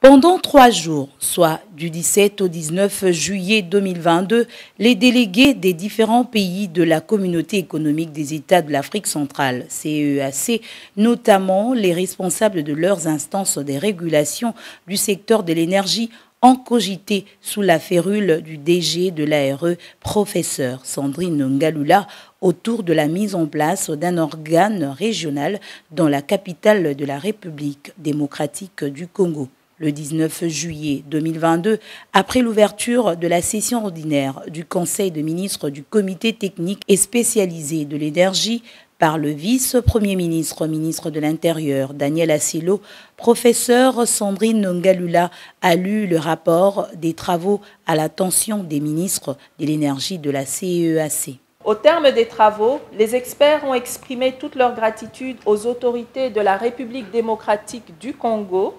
Pendant 3 jours, soit du 17 au 19 juillet 2022, les délégués des différents pays de la Communauté économique des États de l'Afrique centrale, CEEAC, notamment les responsables de leurs instances des régulations du secteur de l'énergie, ont cogité sous la férule du DG de l'ARE, professeur Sandrine Ngalula, autour de la mise en place d'un organe régional dans la capitale de la République démocratique du Congo. Le 19 juillet 2022, après l'ouverture de la session ordinaire du Conseil des ministres du Comité technique et spécialisé de l'énergie par le vice-premier ministre, ministre de l'Intérieur, Daniel Asilo, professeur Sandrine Ngalula a lu le rapport des travaux à l'attention des ministres de l'énergie de la CEEAC. Au terme des travaux, les experts ont exprimé toute leur gratitude aux autorités de la République démocratique du Congo,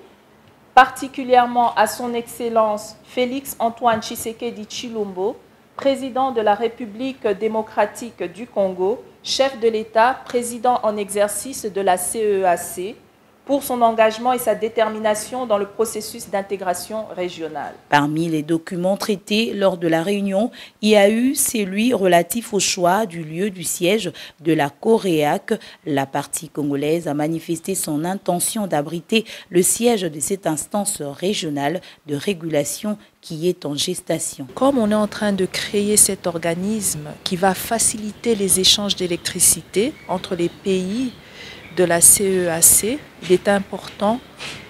particulièrement à son Excellence Félix Antoine Tshisekedi Tshilombo, président de la République démocratique du Congo, chef de l'État, président en exercice de la CEEAC, pour son engagement et sa détermination dans le processus d'intégration régionale. Parmi les documents traités lors de la réunion, il y a eu celui relatif au choix du lieu du siège de la COREAC. La partie congolaise a manifesté son intention d'abriter le siège de cette instance régionale de régulation qui est en gestation. Comme on est en train de créer cet organisme qui va faciliter les échanges d'électricité entre les pays de la CEEAC, il est important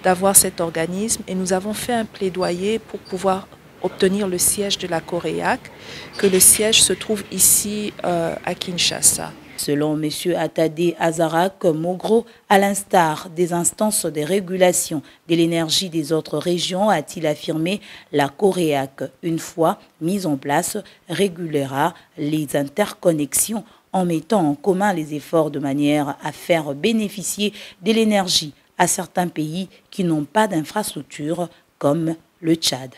d'avoir cet organisme et nous avons fait un plaidoyer pour pouvoir obtenir le siège de la COREAC, que le siège se trouve ici à Kinshasa. Selon M. Atade Azarak Mogro, à l'instar des instances de régulation de l'énergie des autres régions, a-t-il affirmé, la COREAC, une fois mise en place, régulera les interconnexions en mettant en commun les efforts de manière à faire bénéficier de l'énergie à certains pays qui n'ont pas d'infrastructure comme le Tchad.